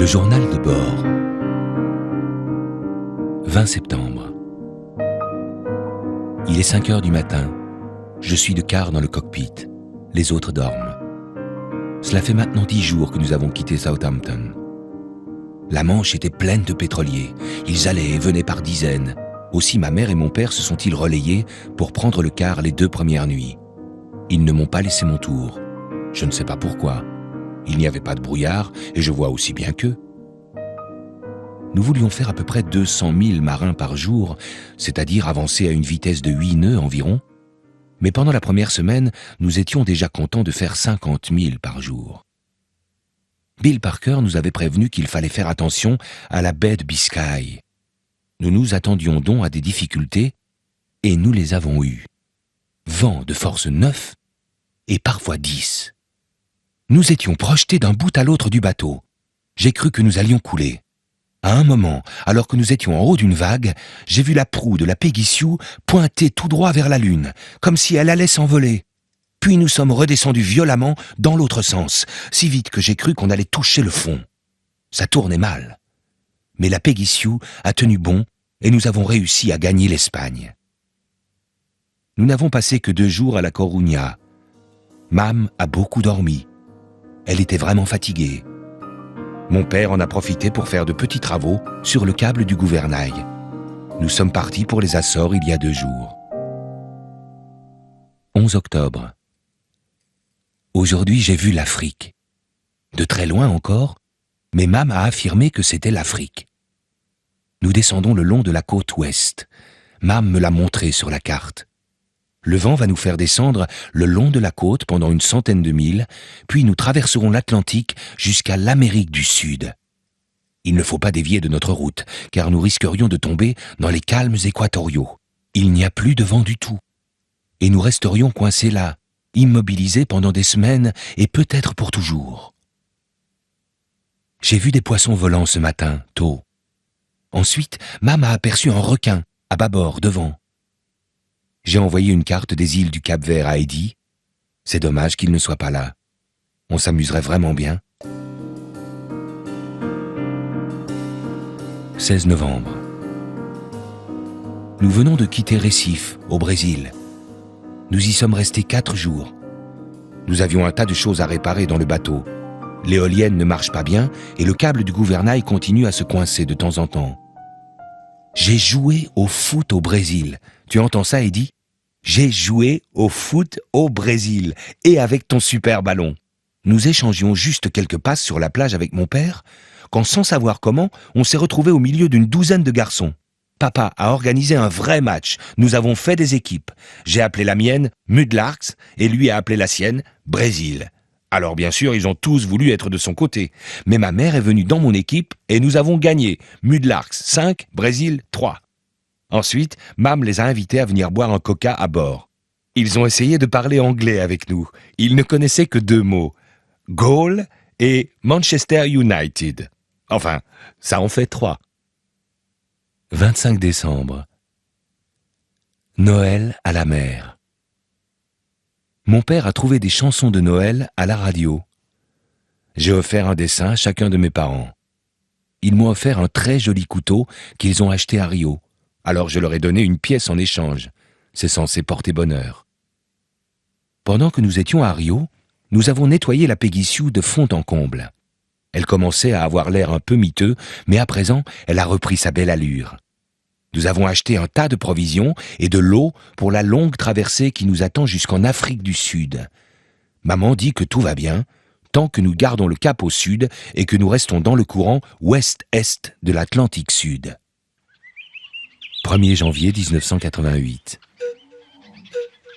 journal de bord. 20 septembre. Il est 5 heures du matin. Je suis de quart dans le cockpit. Les autres dorment. Cela fait maintenant 10 jours que nous avons quitté Southampton. La Manche était pleine de pétroliers. Ils allaient et venaient par dizaines. Aussi ma mère et mon père se sont-ils relayés pour prendre le quart les 2 premières nuits. Ils ne m'ont pas laissé mon tour. Je ne sais pas pourquoi. Il n'y avait pas de brouillard et je vois aussi bien qu'eux. Nous voulions faire à peu près 200 000 marins par jour, c'est-à-dire avancer à une vitesse de 8 nœuds environ. Mais pendant la première semaine, nous étions déjà contents de faire 50 000 par jour. Bill Parker nous avait prévenu qu'il fallait faire attention à la baie de Biscaye. Nous nous attendions donc à des difficultés et nous les avons eues. Vent de force 9 et parfois 10. Nous étions projetés d'un bout à l'autre du bateau. J'ai cru que nous allions couler. À un moment, alors que nous étions en haut d'une vague, j'ai vu la proue de la Peggy Sue pointer tout droit vers la lune, comme si elle allait s'envoler. Puis nous sommes redescendus violemment dans l'autre sens, si vite que j'ai cru qu'on allait toucher le fond. Ça tournait mal. Mais la Peggy Sue a tenu bon et nous avons réussi à gagner l'Espagne. Nous n'avons passé que 2 jours à la Coruña. Mam a beaucoup dormi. Elle était vraiment fatiguée. Mon père en a profité pour faire de petits travaux sur le câble du gouvernail. Nous sommes partis pour les Açores il y a 2 jours. 11 octobre. Aujourd'hui, j'ai vu l'Afrique. De très loin encore, mais Mam a affirmé que c'était l'Afrique. Nous descendons le long de la côte ouest. Mam me l'a montré sur la carte. Le vent va nous faire descendre le long de la côte pendant une centaine de milles, puis nous traverserons l'Atlantique jusqu'à l'Amérique du Sud. Il ne faut pas dévier de notre route, car nous risquerions de tomber dans les calmes équatoriaux. Il n'y a plus de vent du tout. Et nous resterions coincés là, immobilisés pendant des semaines et peut-être pour toujours. J'ai vu des poissons volants ce matin, tôt. Ensuite, Mam a aperçu un requin, à bâbord, devant. J'ai envoyé une carte des îles du Cap-Vert à Eddie. C'est dommage qu'il ne soit pas là. On s'amuserait vraiment bien. 16 novembre. Nous venons de quitter Recife, au Brésil. Nous y sommes restés 4 jours. Nous avions un tas de choses à réparer dans le bateau. L'éolienne ne marche pas bien et le câble du gouvernail continue à se coincer de temps en temps. J'ai joué au foot au Brésil. Tu entends ça, Eddie ? J'ai joué au foot au Brésil et avec ton super ballon. Nous échangions juste quelques passes sur la plage avec mon père, quand sans savoir comment, on s'est retrouvés au milieu d'une douzaine de garçons. Papa a organisé un vrai match. Nous avons fait des équipes. J'ai appelé la mienne Mudlarks et lui a appelé la sienne Brésil. Alors bien sûr, ils ont tous voulu être de son côté. Mais ma mère est venue dans mon équipe et nous avons gagné. Mudlarks 5, Brésil 3. Ensuite, Mam les a invités à venir boire un coca à bord. Ils ont essayé de parler anglais avec nous. Ils ne connaissaient que 2 mots. Goal et Manchester United. Enfin, ça en fait 3. 25 décembre. Noël à la mer. Mon père a trouvé des chansons de Noël à la radio. J'ai offert un dessin à chacun de mes parents. Ils m'ont offert un très joli couteau qu'ils ont acheté à Rio. Alors je leur ai donné une pièce en échange. C'est censé porter bonheur. Pendant que nous étions à Rio, nous avons nettoyé la Peggy Sue de fond en comble. Elle commençait à avoir l'air un peu miteux, mais à présent, elle a repris sa belle allure. Nous avons acheté un tas de provisions et de l'eau pour la longue traversée qui nous attend jusqu'en Afrique du Sud. Maman dit que tout va bien, tant que nous gardons le cap au sud et que nous restons dans le courant ouest-est de l'Atlantique Sud. 1er janvier 1988.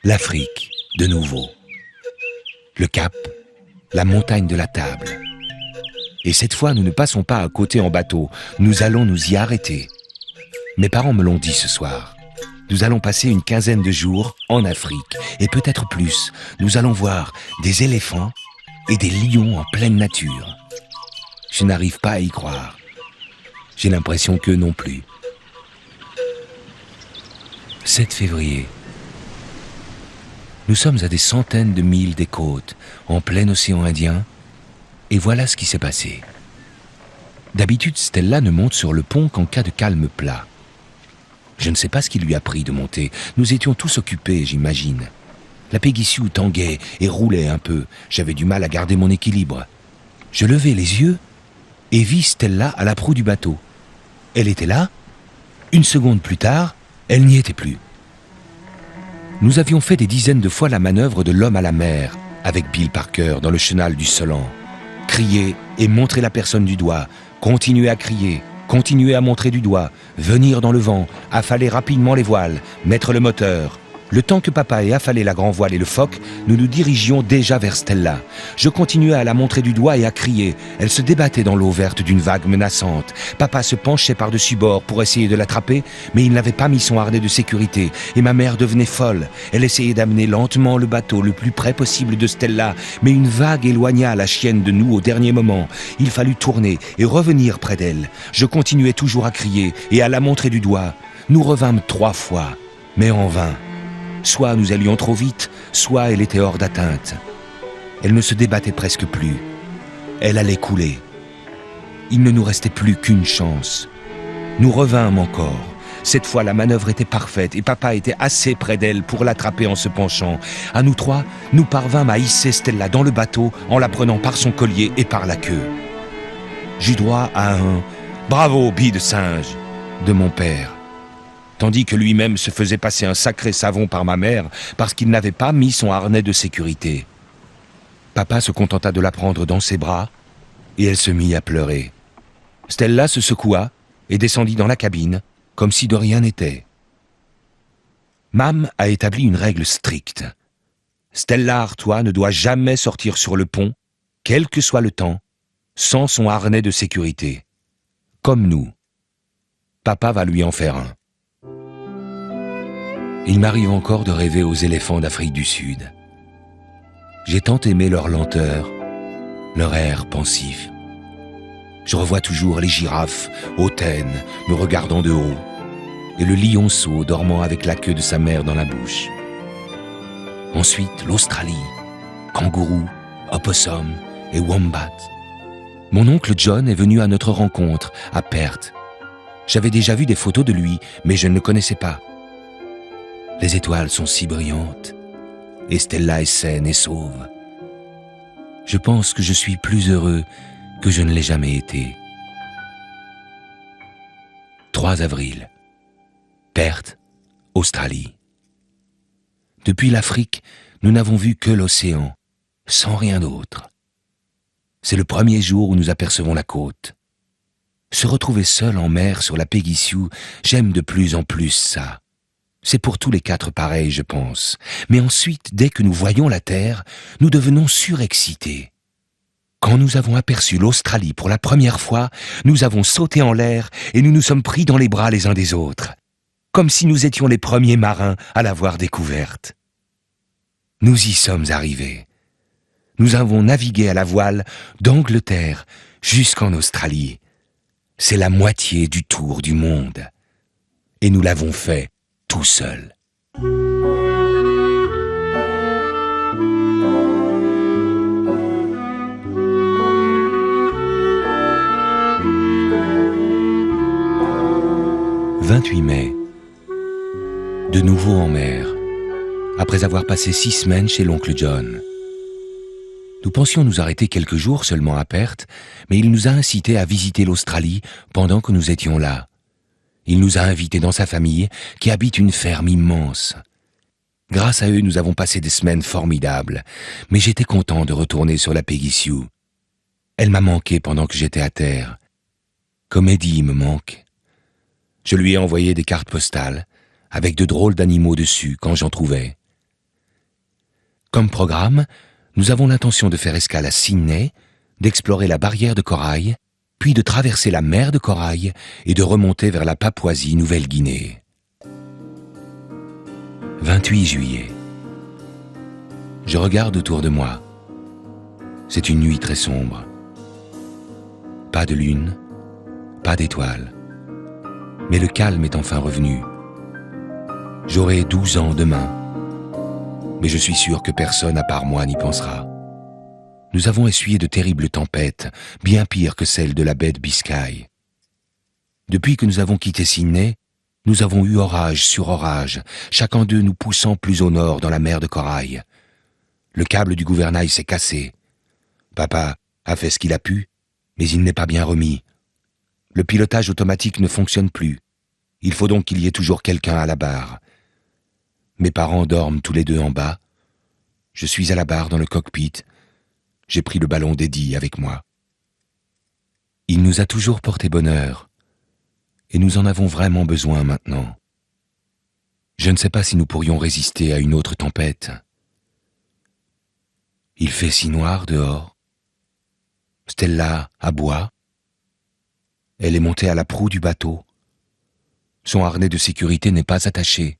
L'Afrique, de nouveau. Le cap, la montagne de la Table. Et cette fois, nous ne passons pas à côté en bateau, nous allons nous y arrêter. Mes parents me l'ont dit ce soir. Nous allons passer une quinzaine de jours en Afrique, et peut-être plus. Nous allons voir des éléphants et des lions en pleine nature. Je n'arrive pas à y croire. J'ai l'impression qu'eux non plus. 7 février. Nous sommes à des centaines de milles des côtes, en plein océan Indien, et voilà ce qui s'est passé. D'habitude, Stella ne monte sur le pont qu'en cas de calme plat. Je ne sais pas ce qui lui a pris de monter. Nous étions tous occupés, j'imagine. La Peggy Sue tanguait et roulait un peu. J'avais du mal à garder mon équilibre. Je levai les yeux et vis Stella à la proue du bateau. Elle était là. Une seconde plus tard, elle n'y était plus. Nous avions fait des dizaines de fois la manœuvre de l'homme à la mer avec Bill Parker dans le chenal du Solent. Crier et montrer la personne du doigt, continuer à crier, continuer à montrer du doigt, venir dans le vent, affaler rapidement les voiles, mettre le moteur. Le temps que papa ait affalé la grand voile et le foc, nous nous dirigions déjà vers Stella. Je continuais à la montrer du doigt et à crier. Elle se débattait dans l'eau verte d'une vague menaçante. Papa se penchait par-dessus bord pour essayer de l'attraper, mais il n'avait pas mis son harnais de sécurité. Et ma mère devenait folle. Elle essayait d'amener lentement le bateau le plus près possible de Stella, mais une vague éloigna la chienne de nous au dernier moment. Il fallut tourner et revenir près d'elle. Je continuais toujours à crier et à la montrer du doigt. Nous revînmes 3 fois, mais en vain. Soit nous allions trop vite, soit elle était hors d'atteinte. Elle ne se débattait presque plus. Elle allait couler. Il ne nous restait plus qu'une chance. Nous revînmes encore. Cette fois, la manœuvre était parfaite et papa était assez près d'elle pour l'attraper en se penchant. À nous 3, nous parvînmes à hisser Stella dans le bateau en la prenant par son collier et par la queue. J'eus droit à un « Bravo, bille de singe !» de mon père, tandis que lui-même se faisait passer un sacré savon par ma mère parce qu'il n'avait pas mis son harnais de sécurité. Papa se contenta de la prendre dans ses bras et elle se mit à pleurer. Stella se secoua et descendit dans la cabine comme si de rien n'était. Mam a établi une règle stricte. Stella Artois ne doit jamais sortir sur le pont, quel que soit le temps, sans son harnais de sécurité. Comme nous. Papa va lui en faire un. Il m'arrive encore de rêver aux éléphants d'Afrique du Sud. J'ai tant aimé leur lenteur, leur air pensif. Je revois toujours les girafes, hautaines, me regardant de haut, et le lionceau dormant avec la queue de sa mère dans la bouche. Ensuite, l'Australie, kangourous, opossums et wombats. Mon oncle John est venu à notre rencontre, à Perth. J'avais déjà vu des photos de lui, mais je ne le connaissais pas. Les étoiles sont si brillantes, et Stella est saine et sauve. Je pense que je suis plus heureux que je ne l'ai jamais été. 3 avril. Perth, Australie. Depuis l'Afrique, nous n'avons vu que l'océan, sans rien d'autre. C'est le premier jour où nous apercevons la côte. Se retrouver seul en mer sur la Peggy Sue, j'aime de plus en plus ça. C'est pour tous les 4 pareil, je pense. Mais ensuite, dès que nous voyons la Terre, nous devenons surexcités. Quand nous avons aperçu l'Australie pour la première fois, nous avons sauté en l'air et nous nous sommes pris dans les bras les uns des autres. Comme si nous étions les premiers marins à l'avoir découverte. Nous y sommes arrivés. Nous avons navigué à la voile d'Angleterre jusqu'en Australie. C'est la moitié du tour du monde. Et nous l'avons fait tout seul. « 28 mai. De nouveau en mer, après avoir passé 6 semaines chez l'oncle John. Nous pensions nous arrêter quelques jours seulement à Perth, mais il nous a incités à visiter l'Australie pendant que nous étions là. Il nous a invités dans sa famille, qui habite une ferme immense. Grâce à eux, nous avons passé des semaines formidables, mais j'étais content de retourner sur la Peggy Sue. Elle m'a manqué pendant que j'étais à terre. Comme Eddie me manque. Je lui ai envoyé des cartes postales, avec de drôles d'animaux dessus quand j'en trouvais. Comme programme, nous avons l'intention de faire escale à Sydney, d'explorer la barrière de corail, puis de traverser la mer de corail et de remonter vers la Papouasie-Nouvelle-Guinée. 28 juillet. Je regarde autour de moi. C'est une nuit très sombre. Pas de lune, pas d'étoiles. Mais le calme est enfin revenu. J'aurai 12 ans demain. Mais je suis sûr que personne à part moi n'y pensera. Nous avons essuyé de terribles tempêtes, bien pires que celles de la baie de Biscaye. Depuis que nous avons quitté Sydney, nous avons eu orage sur orage, chacun d'eux nous poussant plus au nord dans la mer de corail. Le câble du gouvernail s'est cassé. Papa a fait ce qu'il a pu, mais il n'est pas bien remis. Le pilotage automatique ne fonctionne plus. Il faut donc qu'il y ait toujours quelqu'un à la barre. Mes parents dorment tous les deux en bas. Je suis à la barre dans le cockpit. J'ai pris le ballon d'Eddie avec moi. Il nous a toujours porté bonheur, et nous en avons vraiment besoin maintenant. Je ne sais pas si nous pourrions résister à une autre tempête. Il fait si noir dehors. Stella aboie. Elle est montée à la proue du bateau. Son harnais de sécurité n'est pas attaché.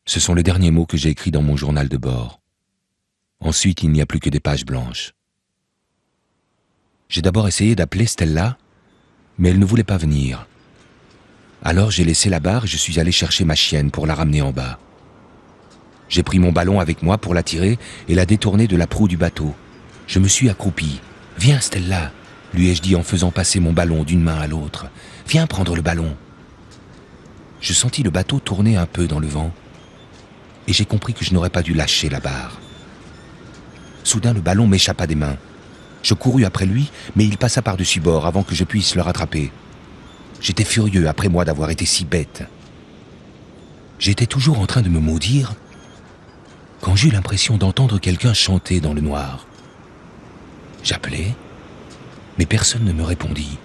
Ce sont les derniers mots que j'ai écrits dans mon journal de bord. Ensuite, il n'y a plus que des pages blanches. J'ai d'abord essayé d'appeler Stella, mais elle ne voulait pas venir. Alors j'ai laissé la barre et je suis allé chercher ma chienne pour la ramener en bas. J'ai pris mon ballon avec moi pour la tirer et la détourner de la proue du bateau. Je me suis accroupi. « Viens, Stella !» lui ai-je dit en faisant passer mon ballon d'une main à l'autre. « Viens prendre le ballon !» Je sentis le bateau tourner un peu dans le vent et j'ai compris que je n'aurais pas dû lâcher la barre. Soudain, le ballon m'échappa des mains. Je courus après lui, mais il passa par-dessus bord avant que je puisse le rattraper. J'étais furieux après moi d'avoir été si bête. J'étais toujours en train de me maudire quand j'eus l'impression d'entendre quelqu'un chanter dans le noir. J'appelai, mais personne ne me répondit.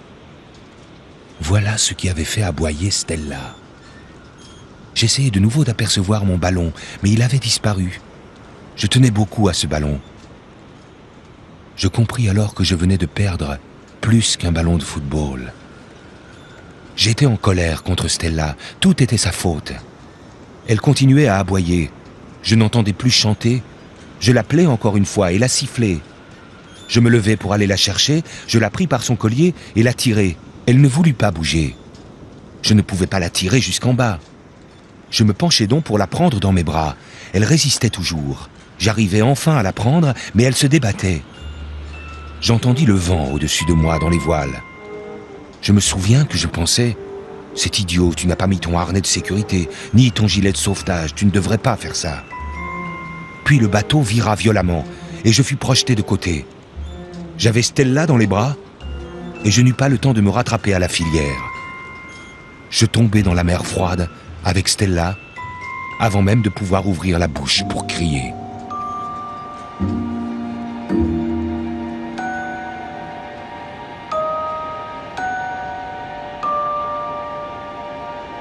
Voilà ce qui avait fait aboyer Stella. J'essayai de nouveau d'apercevoir mon ballon, mais il avait disparu. Je tenais beaucoup à ce ballon. Je compris alors que je venais de perdre plus qu'un ballon de football. J'étais en colère contre Stella, tout était sa faute. Elle continuait à aboyer. Je n'entendais plus chanter. Je l'appelais encore une fois et la sifflais. Je me levai pour aller la chercher, je la pris par son collier et la tirai. Elle ne voulut pas bouger. Je ne pouvais pas la tirer jusqu'en bas. Je me penchai donc pour la prendre dans mes bras. Elle résistait toujours. J'arrivai enfin à la prendre, mais elle se débattait. J'entendis le vent au-dessus de moi dans les voiles. Je me souviens que je pensais « C'est idiot, tu n'as pas mis ton harnais de sécurité, ni ton gilet de sauvetage, tu ne devrais pas faire ça. » Puis le bateau vira violemment, et je fus projeté de côté. J'avais Stella dans les bras, et je n'eus pas le temps de me rattraper à la filière. Je tombai dans la mer froide, avec Stella, avant même de pouvoir ouvrir la bouche pour crier.